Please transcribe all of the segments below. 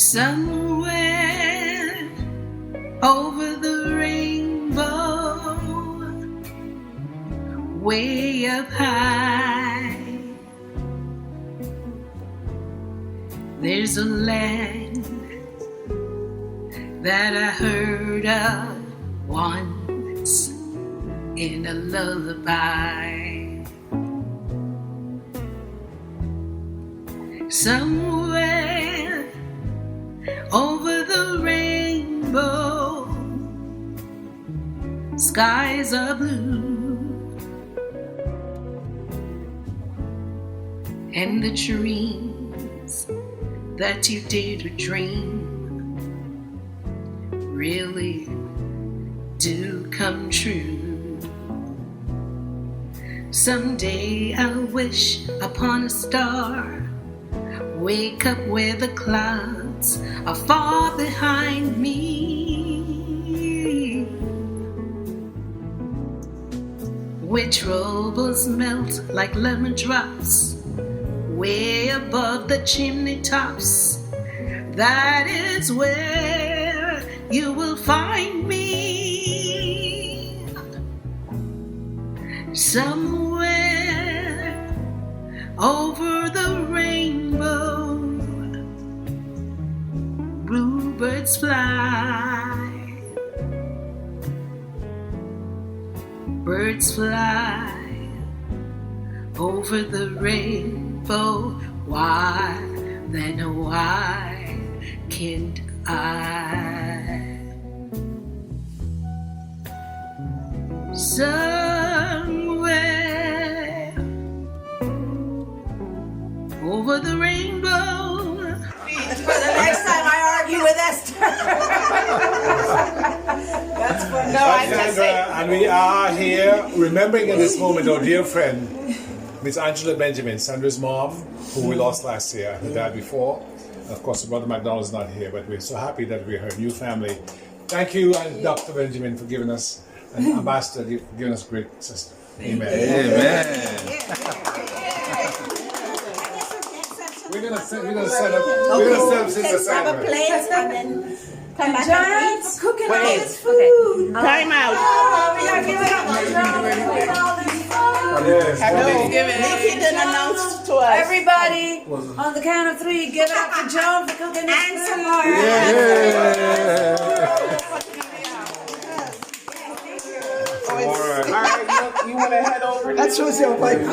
Somewhere over the rainbow, way up high, there's a land that I heard of once in a lullaby. Somewhere over the rainbow, skies are blue, and the dreams that you dare to dream really do come true. Someday I'll wish upon a star, wake up where the clouds are far behind me, where troubles melt like lemon drops, way above the chimney tops. That is where you will find me. Somewhere over the rainbow, bluebirds fly, birds fly over the rainbow. Why, then why can't I? Somewhere over the rainbow. For the next time I argue with Esther. That's funny. No, I'm just saying. And we are here remembering in this moment our dear friend, Miss Angela Benjamin, Sandra's mom, who we lost last year, the day before. And of course, Brother McDonald is not here, but we're so happy that we're her new family. Thank you, and Dr. Benjamin, for giving us, and Ambassador, for giving us a great sister. Amen. Amen. We're gonna set up Sister Sandra. Have a plate and then come back John, and eat. cooking all Wait, this food. Time out. Oh, we are giving up on John cooking all this food. Yes. Nikki didn't announce to us. Everybody, on the count of 3, give it up for Joan for cooking this food. And some more. All right. You want to head over? That's what's your wife.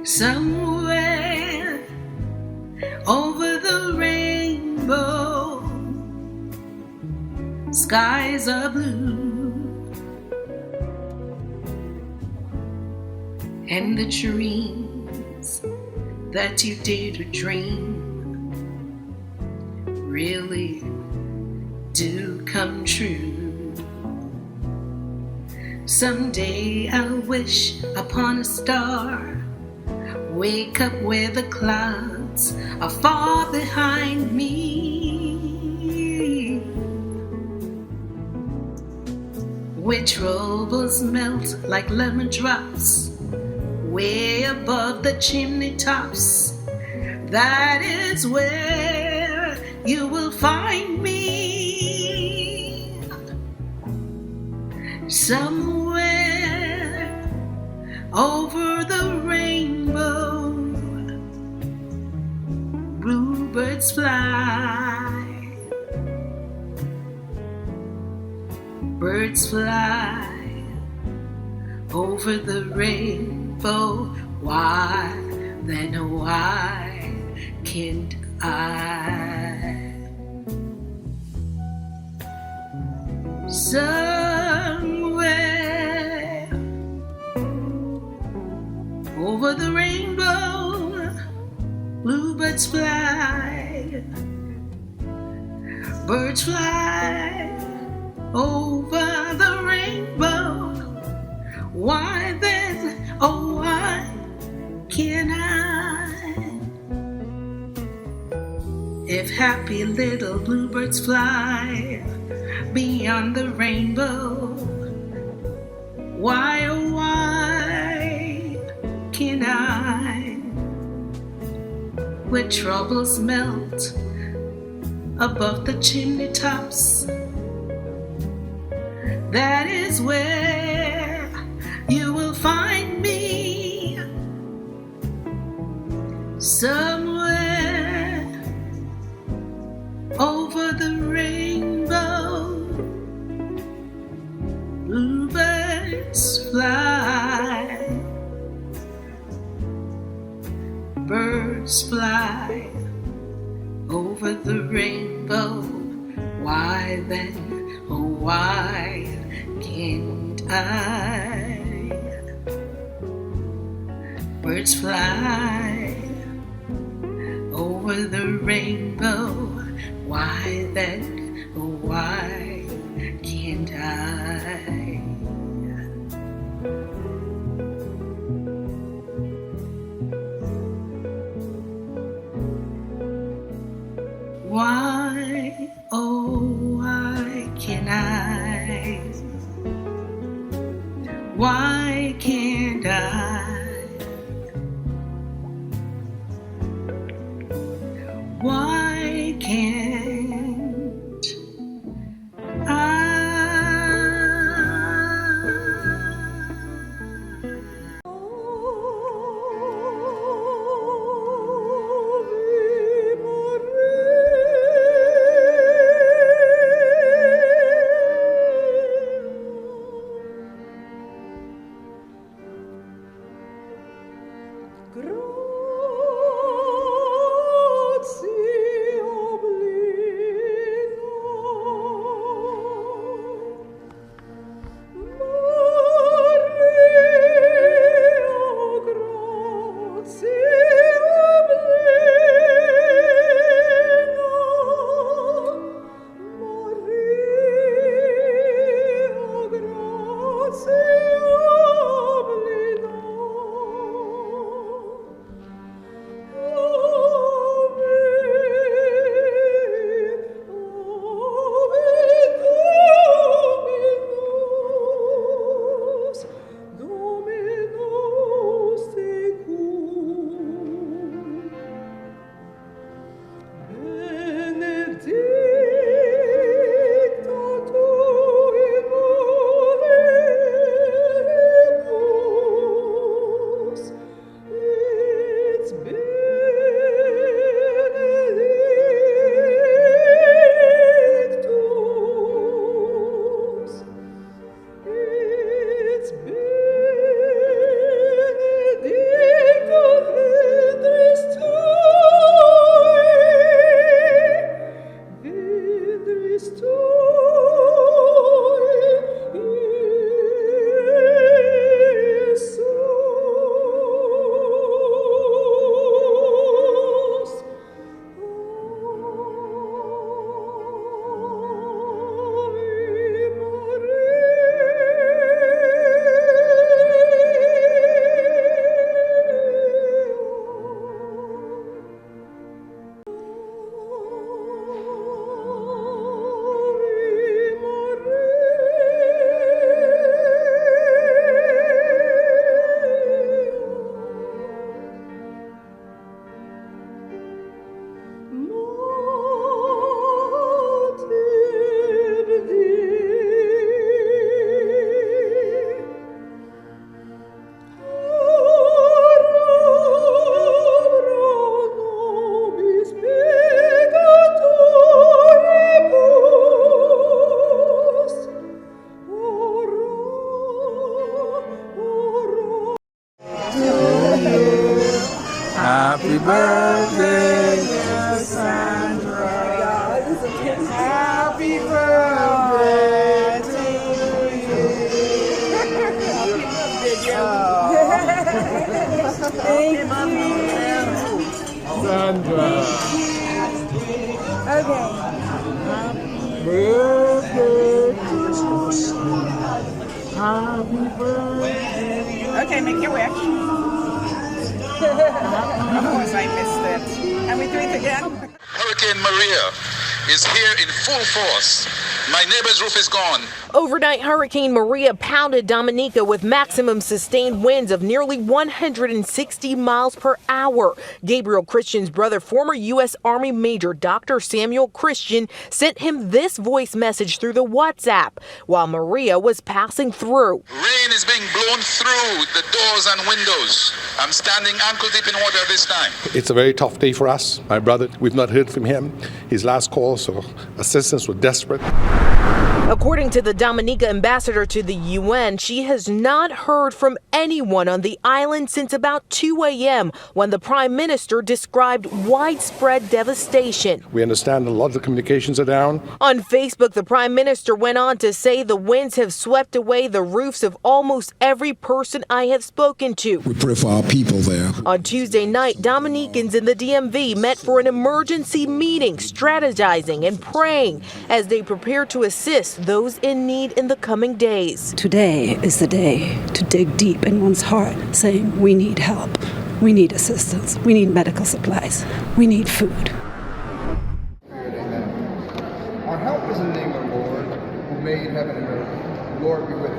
Somewhere over the rainbow, skies are blue, and the dreams that you dare to dream really do come true. Someday I'll wish upon a star, wake up where the clouds are far behind me, where troubles melt like lemon drops, way above the chimney tops. That is where you will find me. Somewhere over the rainbow, bluebirds fly, birds fly over the rainbow. Why, then why can't I? Somewhere over the rainbow, bluebirds fly, birds fly over the rainbow. Why then, oh why can I? If happy little bluebirds fly beyond the rainbow, why oh why can I? Where troubles melt above the chimney tops. That is where you will find me, somewhere over the rainbow. Bluebirds fly, birds fly over the rainbow. Why then, oh why can't I? Birds fly over the rainbow. Why then, oh why can't I? Why, oh why can I? Why can't I? Why can't I? Happy birthday, Alessandra. Happy birthday to you. Thank you. Sandra. Okay. Happy birthday. Okay, make your wish. Of course I missed it. And we do it again. Hurricane Maria is here in full force. My neighbor's roof is gone. Overnight Hurricane Maria pounded Dominica with maximum sustained winds of nearly 160 miles per hour. Gabriel Christian's brother, former U.S. Army Major Dr. Samuel Christian, sent him this voice message through the WhatsApp while Maria was passing through. Rain is being blown through the doors and windows. I'm standing ankle deep in water this time. It's a very tough day for us. My brother, we've not heard from him. His last call, so assistance was desperate. According to the Dominica ambassador to the UN, she has not heard from anyone on the island since about 2 a.m. when the prime minister described widespread devastation. We understand a lot of the communications are down. On Facebook, the prime minister went on to say the winds have swept away the roofs of almost every person I have spoken to. We pray for our people there. On Tuesday night, Dominicans in the DMV met for an emergency meeting, strategizing and praying as they prepare to assist those in need in the coming days. Today is the day to dig deep in one's heart, saying we need help, we need assistance, we need medical supplies, we need food. Our help is in the name of the Lord, who made heaven and earth. Lord be with you.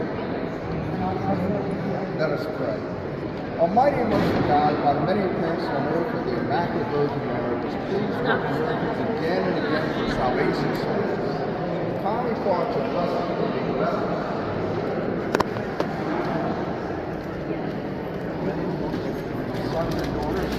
Let us pray. Almighty and merciful God, by the many appearances on earth of the Immaculate Virgin Mary, was pleased to work again and again for salvation souls. Kindly fought to bless us with the blessed. Sons and daughters.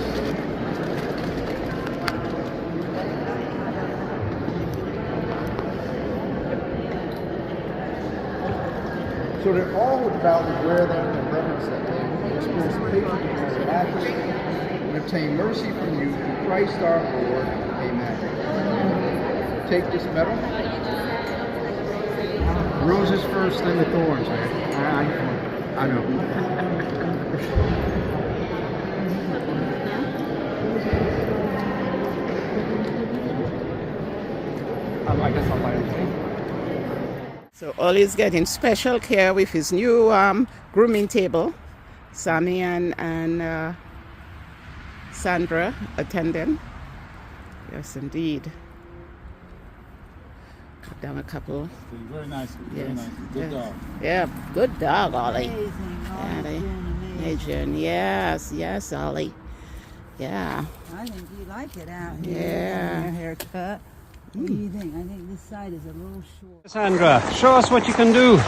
So that all would devoutly wear them and reverence them, and experience the patronage of Mary Immaculate, and obtain mercy from you through Christ our Lord. Amen. Take this medal. Roses first, then the thorns, man. I know. I guess I'll buy it. So Ollie's getting special care with his new grooming table. Sammy and Sandra attending. Yes, indeed. Cut down a couple. Very nice. Yes. Very nice. Good dog. Yeah, good dog, Ollie. Amazing. Yes, yes, Ollie. Yeah. I think you like it out here. Yeah. Your haircut. What do you think? I think this side is a little short. Alessandra, show us what you can do.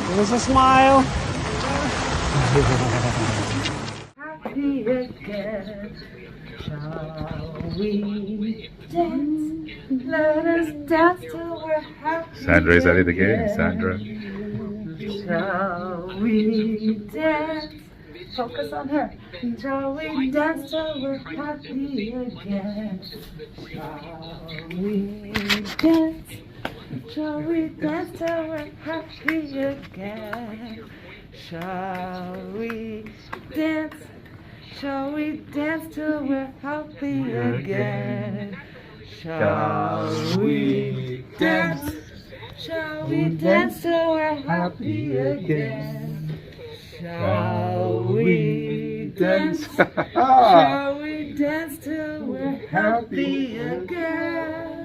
Give us a smile. Happy again, shall we dance? Let us dance till we're happy. Sandra is at it again. Sandra. Shall we dance? Focus on her. Shall we dance till we're happy again? Shall we dance? Shall we dance till we're happy again? Shall we dance? Shall we dance till we're happy again? Shall we dance? Shall we dance till we're happy again? Shall we dance? Shall we dance till we're happy again?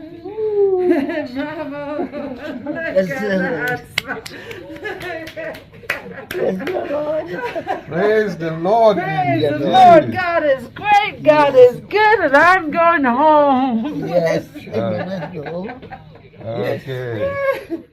Praise the Lord. Praise the Lord. God is great. God is good, and I'm going home. Yes. Okay.